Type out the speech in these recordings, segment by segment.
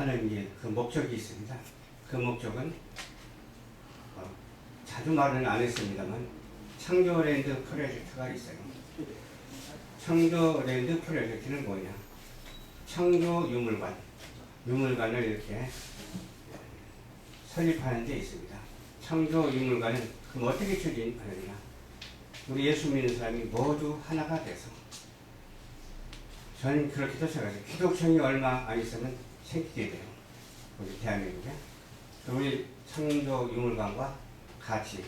하는 그 목적이 있습니다. 그 목적은 자주 말은 안 했습니다만 창조랜드 프로젝트가 있어요. 창조랜드 프로젝트는 뭐냐? 유물관을 이렇게 설립하는 데 있습니다. 창조유물관은 그럼 어떻게 추진하느냐? 우리 예수 믿는 사람이 모두 하나가 돼서, 저는 그렇게도 생각해요. 기독청이 얼마 안 있으면 생기게 돼요. 우리 대한민국에. 우리 창조유물관과 같이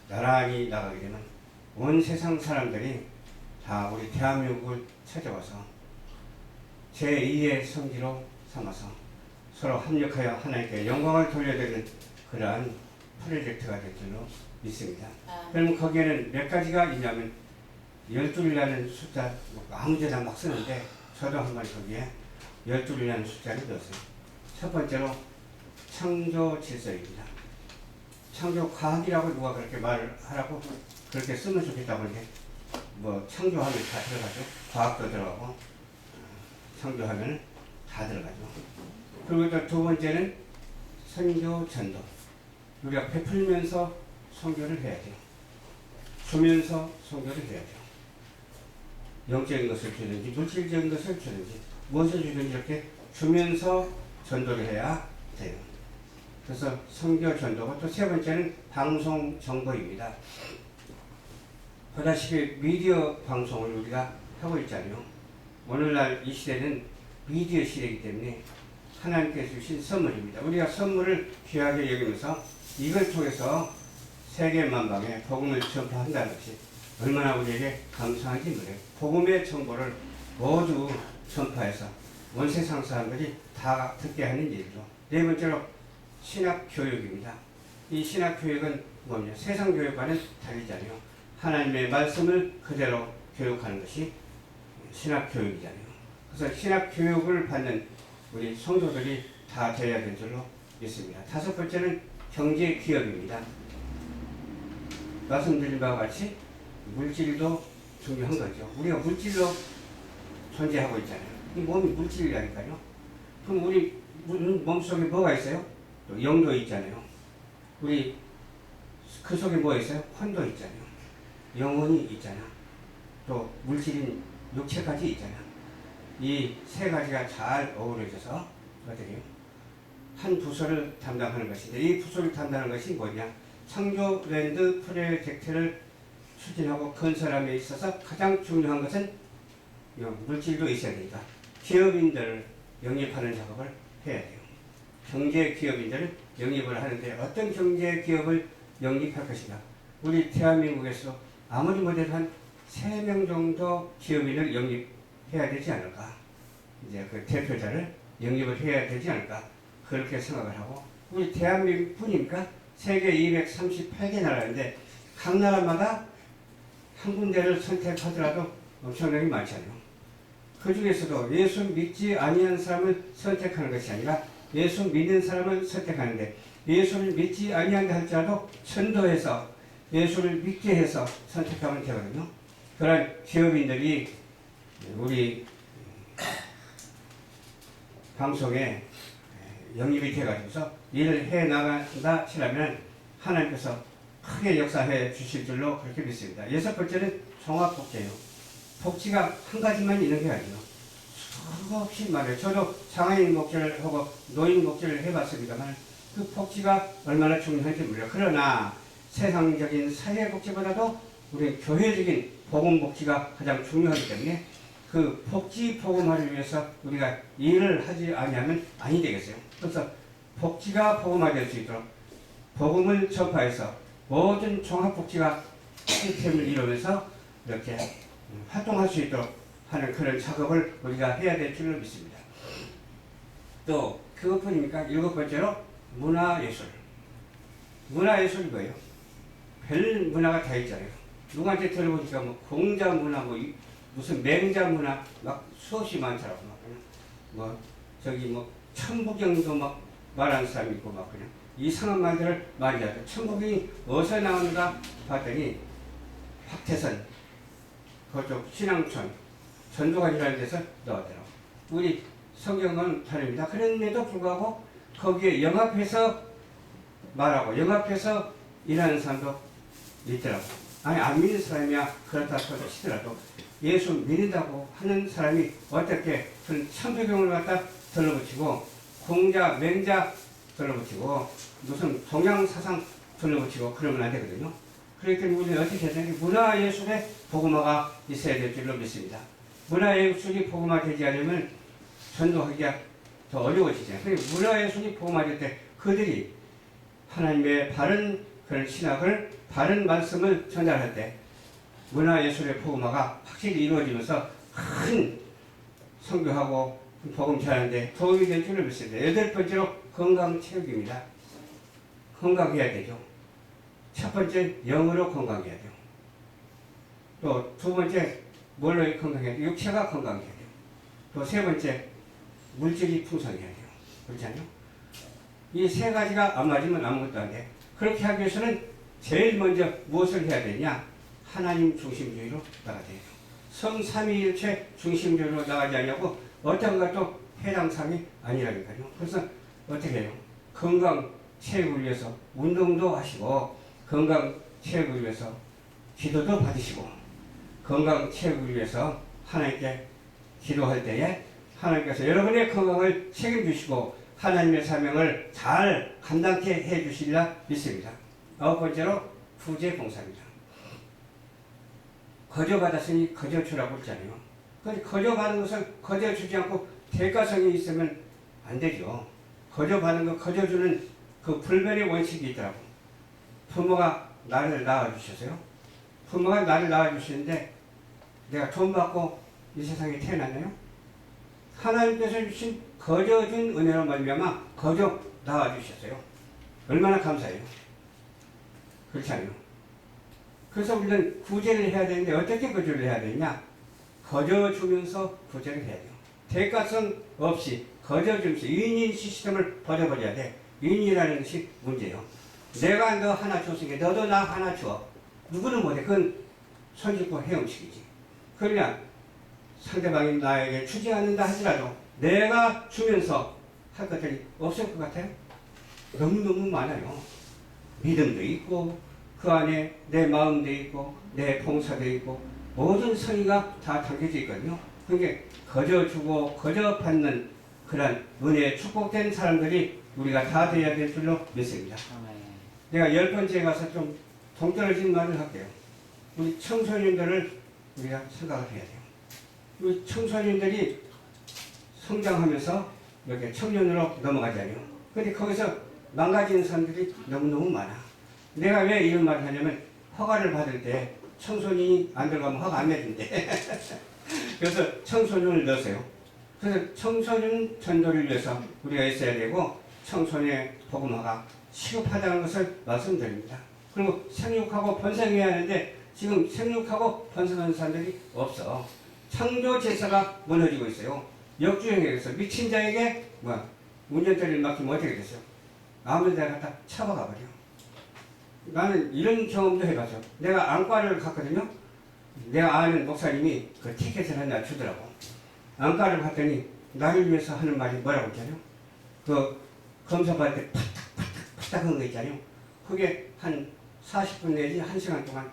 나란히 나가게 되면 온 세상 사람들이 다 우리 대한민국을 찾아와서 제2의 성지로 삼아서 서로 합력하여 하나님께 영광을 돌려드리는 그러한 프로젝트가 될 줄로 믿습니다. 그럼 거기에는 몇 가지가 있냐면 12이라는 숫자 아무데나 막 쓰는데 저도 한번 거기에 12이라는 숫자를 넣었어요. 첫 번째로 창조 질서입니다. 창조 과학이라고 누가 그렇게 말을 하라고 그렇게 쓰면 좋겠다고 하는데 뭐 창조하면 다 들어가죠. 과학도 들어가고 창조하면 다 들어가죠. 그리고 또 두 번째는 선교 전도. 우리가 베풀면서 선교를 해야 돼요. 주면서 선교를 해야 돼요. 영적인 것을 주든지 물질적인 것을 주든지 무엇을 주든지 이렇게 주면서 전도를 해야 돼요. 그래서 선교 전도고 또 세 번째는 방송 정보입니다. 보다시피 미디어 방송을 우리가 하고 있잖아요. 오늘날 이 시대는 미디어 시대이기 때문에 하나님께서 주신 선물입니다. 우리가 선물을 귀하게 여기면서 이걸 통해서 세계 만방에 복음을 전파한다는 것이 얼마나 우리에게 감사한지 몰라요. 복음의 정보를 모두 전파해서 온 세상 사람들이 다 듣게 하는 일이죠. 네 번째로 신학교육입니다. 이 신학교육은 뭐냐? 세상 교육과는 다르잖아요. 하나님의 말씀을 그대로 교육하는 것이 신학교육이잖아요. 그래서 신학교육을 받는 우리 성도들이 다 되어야 될 줄로 믿습니다. 다섯 번째는 경제기업입니다. 말씀드린 바와 같이 물질도 중요한 거죠. 우리가 물질로 존재하고 있잖아요. 이 몸이 물질이라니까요. 그럼 우리 몸속에 뭐가 있어요? 또 영도 있잖아요. 우리 그 속에 뭐 있어요? 혼도 있잖아요. 영혼이 있잖아. 또 물질인 육체까지 있잖아. 이 세 가지가 잘 어우러져서 어떻게 한 부서를 담당하는 것인데, 이 부서를 담당하는 것이 뭐냐? 창조랜드 프로젝트를 추진하고 건설함에 있어서 가장 중요한 것은 물질도 있어야 되니까 기업인들을 영입하는 작업을 해야 돼요. 경제기업인들을 영입을 하는데 어떤 경제기업을 영입할 것인가? 우리 대한민국에서 아무리 못해도 한 3명 정도 기업인을 영입해야 되지 않을까? 이제 그 대표자를 영입을 해야 되지 않을까? 그렇게 생각을 하고, 우리 대한민국 뿐이니까 세계 238개 나라인데 각 나라마다 한 군데를 선택하더라도 엄청나게 많잖아요. 그 중에서도 예수 믿지 아니한 사람을 선택하는 것이 아니라 예수 믿는 사람을 선택하는데, 예수를 믿지 아니한다 할지라도 전도해서 예수를 믿게 해서 선택하면 되거든요. 그런 기업인들이 우리 방송에 영입이 돼가지고서 일을 해 나간다 치라면 하나님께서 크게 역사해 주실 줄로 그렇게 믿습니다. 여섯 번째는 종합복지예요. 복지가 한 가지만 있는 게 아니에요. 수없이 많아요. 저도 장애인 복지를 하고 노인 복지를 해봤습니다만 그 복지가 얼마나 중요한지 몰라요. 그러나 세상적인 사회복지보다도 우리 교회적인 복음복지가 가장 중요하기 때문에 그 복지 복음화를 위해서 우리가 일을 하지 아니하면 아니 되겠어요. 그래서 복지가 복음화될 수 있도록 복음을 전파해서 모든 종합복지가 시스템을 이루면서 이렇게 활동할 수 있도록 하는 그런 작업을 우리가 해야 될 줄로 믿습니다. 또 그것뿐입니까? 일곱 번째로 문화예술. 문화예술이 뭐예요? 별 문화가 다 있잖아요. 누구한테 들어보니까 뭐 공자 문화, 뭐 무슨 맹자 문화 막 수없이 많더라고. 뭐 저기 뭐 천부경도 막 말하는 사람이 있고 막 그냥 이상한 말들을 많이 하죠. 천부경이 어디서 나오는가 봤더니 박태선 그쪽 신앙촌 전도관이라는 데서 나왔더라고. 우리 성경은 다릅니다. 그런데도 불구하고 거기에 영합해서 말하고 영합해서 일하는 사람도 있더라고. 아니 안 믿는 사람이야 그렇다 치더라도 예수 믿는다고 하는 사람이 어떻게 그런 천주교를 갖다 들러붙이고 공자 맹자 들러붙이고 무슨 동양사상 들러붙이고 그러면 안 되거든요. 그렇기 때문에 우리는 어떻게 해야 되는지 문화예술의 복음화가 있어야 될 줄로 믿습니다. 문화예술이 복음화 되지 않으면 전도하기가 더 어려워지잖아요. 그러니까 문화예술이 복음화될 때 그들이 하나님의 바른 그런 신학을 바른 말씀을 전달할 때 문화예술의 복음화가 확실히 이루어지면서 큰 선교하고 복음 전하는데 도움이 될 줄을 믿습니다. 여덟 번째로 건강체육입니다. 건강해야 되죠. 첫 번째 영으로 건강해야 돼요. 또 두 번째 뭘로 건강해야 돼요? 육체가 건강해야 돼요. 또 세 번째 물질이 풍성해야 돼요. 그렇지 않아요? 이 세 가지가 안 맞으면 아무것도 안 돼. 그렇게 하기 위해서는 제일 먼저 무엇을 해야 되냐? 하나님 중심주의로 나가야 돼요. 성삼위일체 중심주의로 나가지 않냐고 어떤 것도 해당사항이 아니라니까요. 그래서 어떻게 해요? 건강 체육을 위해서 운동도 하시고 건강 체육을 위해서 기도도 받으시고 건강 체육을 위해서 하나님께 기도할 때에 하나님께서 여러분의 건강을 책임주시고 하나님의 사명을 잘 감당케 해주시리라 믿습니다. 아홉 번째로 구제봉사입니다. 거저받았으니 거저주라고 했잖아요. 거저받은 것을 거저주지 않고 대가성이 있으면 안 되죠. 거저받은 거 거저주는 그 불변의 원칙이 있더라고. 부모가 나를 낳아주셨어요. 부모가 나를 낳아주시는데 내가 돈 받고 이 세상에 태어났나요? 하나님께서 주신 거저준 은혜로 말미암아 거저 낳아주셨어요. 얼마나 감사해요. 그렇지 않아요? 그래서 우리는 구제를 해야 되는데 어떻게 구제를 해야 되냐? 거저주면서 구제를 해야 돼요. 대가성 없이 거저주면서 윈윈 시스템을 버려버려야 돼. 윈윈이라는 것이 문제예요. 내가 너 하나 줬으니까 너도 나 하나 줘. 누구는 못해. 그건 손짓고 헤엄치기지. 그러냐 상대방이 나에게 주지 않는다 하더라도 내가 주면서 할 것들이 없을 것 같아요? 너무너무 많아요. 믿음도 있고 그 안에 내 마음도 있고 내 봉사도 있고 모든 성의가 다 담겨져 있거든요. 그러니까 거저 주고 거저 받는 그런 은혜에 축복된 사람들이 우리가 다 되어야 될 줄로 믿습니다. 내가 10번째에 가서 좀 동떨어진 말을 할게요. 우리 청소년들을 우리가 생각을 해야 돼요. 우리 청소년들이 성장하면서 이렇게 청년으로 넘어가잖아요. 근데 거기서 망가지는 사람들이 너무너무 많아. 내가 왜 이런 말을 하냐면 허가를 받을 때 청소년이 안 들어가면 허가 안 내준대. 그래서 청소년을 넣으세요. 그래서 청소년 전도를 위해서 우리가 있어야 되고 청소년의 복음화가 시급하다는 것을 말씀드립니다. 그리고 생육하고 번성해야 하는데 지금 생육하고 번성하는 사람들이 없어. 창조 제사가 무너지고 있어요. 역주행에서 미친 자에게 운전대를 맡기면 어떻게 됐어요? 아무 데나 갖다 잡아가 버려. 나는 이런 경험도 해봤어. 내가 안과를 갔거든요. 내가 아는 목사님이 그 티켓을 하나 주더라고. 안과를 갔더니 나를 위해서 하는 말이 뭐라고 했잖아요. 그 검사받을 때 팍탁 한 거 있잖아요. 그게 한 40분 내지 1시간 동안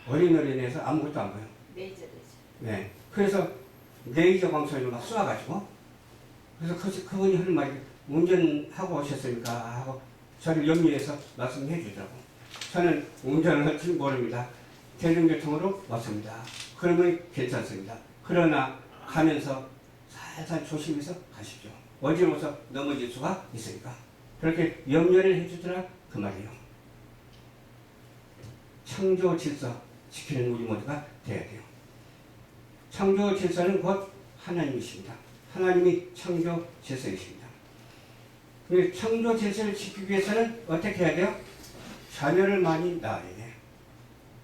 어린어린해서 아무것도 안 보여. 레이저. 네. 그래서 레이저 광선을 막 쏴가지고 그래서 그분이 하는 말이 운전하고 오셨습니까? 하고 저를 염려해서 말씀해 주더라고. 저는 운전을 할 줄 모릅니다. 대중교통으로 왔습니다. 그러면 괜찮습니다. 그러나 가면서 살살 조심해서 가십시오. 어지러워서 넘어질 수가 있으니까. 그렇게 염려를 해주더라 그 말이에요. 창조 질서 지키는 우리 모두가 돼야 돼요. 창조 질서는 곧 하나님이십니다. 하나님이 창조 질서이십니다. 창조 질서를 지키기 위해서는 어떻게 해야 돼요? 자녀를 많이 낳아야 돼.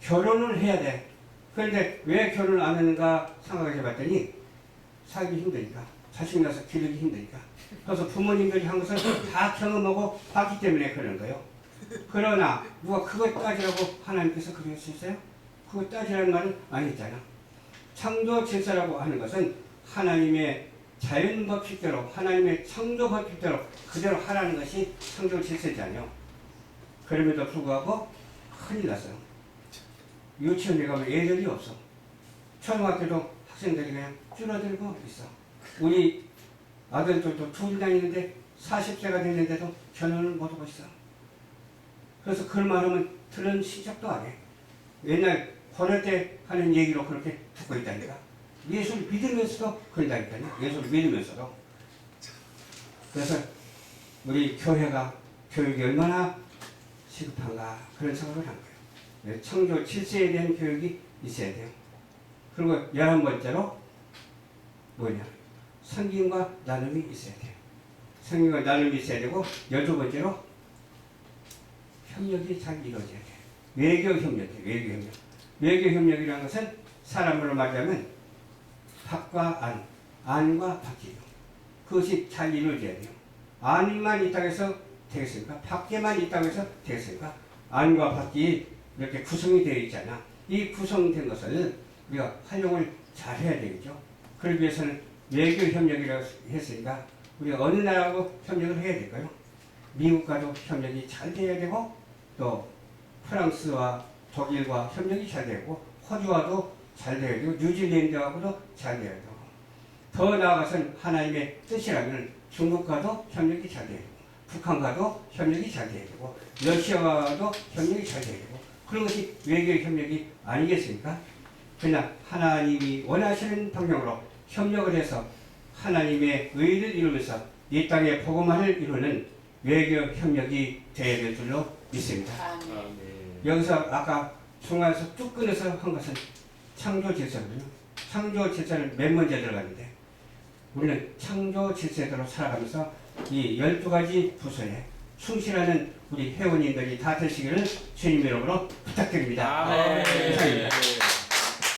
결혼을 해야 돼. 그런데 왜 결혼을 안 하는가 생각을 해봤더니 살기 힘드니까. 자식 낳아서 기르기 힘드니까. 그래서 부모님들이 한 것을 다 경험하고 봤기 때문에 그런 거예요. 그러나 누가 그것 따지라고 하나님께서 그러셨어요? 그것 따지라는 말은 아니잖아. 창조 질서라고 하는 것은 하나님의 자연 법칙대로 하나님의 창조 법칙대로 그대로 하라는 것이 창조 질서잖아요. 그럼에도 불구하고 큰일 났어요. 유치원에 가면 애들이 없어. 초등학교도 학생들이 그냥 줄어들고 있어. 우리 아들들도 둘 다니는데 40세가 됐는데도 결혼을 못하고 있어. 그래서 그런 말하면 들은 시작도 안 해. 옛날 고려 때 하는 얘기로 그렇게 듣고 있다니까. 예수를 믿으면서도 그런다니까요. 예수를 믿으면서도. 그래서 우리 교회가 교육이 얼마나 시급한가 그런 생각을 한 거예요. 창조 질서에 대한 교육이 있어야 돼요. 그리고 11번째로 뭐냐? 성경과 나눔이 있어야 돼요. 성경과 나눔이 있어야 되고 12번째로 협력이 잘 이루어져야 돼요. 외교 협력이에요. 외교 협력. 외교 협력이라는 것은 사람으로 말하면 밖과 안, 안과 밖이에요. 그것이 잘 이루어져야 돼요. 안만 있다고 해서 되겠습니까? 밖에만 있다고 해서 되겠습니까? 안과 밖이 이렇게 구성이 되어 있잖아. 이 구성된 것을 우리가 활용을 잘 해야 되겠죠. 그러기 위해서는 외교 협력이라고 했으니까 우리가 어느 나라하고 협력을 해야 될까요? 미국과도 협력이 잘 돼야 되고 또 프랑스와 독일과 협력이 잘 되고 호주와도 잘 돼야 되고 뉴질랜드하고도 잘 돼야 되고 더 나아가서는 하나님의 뜻이라면 중국과도 협력이 잘 돼야 되고 북한과도 협력이 잘 돼야 되고 러시아와도 협력이 잘 돼야 되고 그런 것이 외교 협력이 아니겠습니까? 그러나 하나님이 원하시는 방향으로 협력을 해서 하나님의 의를 이루면서 이 땅에 복음화를 이루는 외교 협력이 되어야 될 줄로 믿습니다. 여기서 아까 중간에서 쭉 끊어서 한 것은 창조 질서거든요. 창조 질서는 맨 먼저 들어가는데 우리는 창조 질서대로 살아가면서 이 12가지 부서에 충실하는 우리 회원님들이 다 되시기를 주님 이름으로 부탁드립니다. 이상입니다.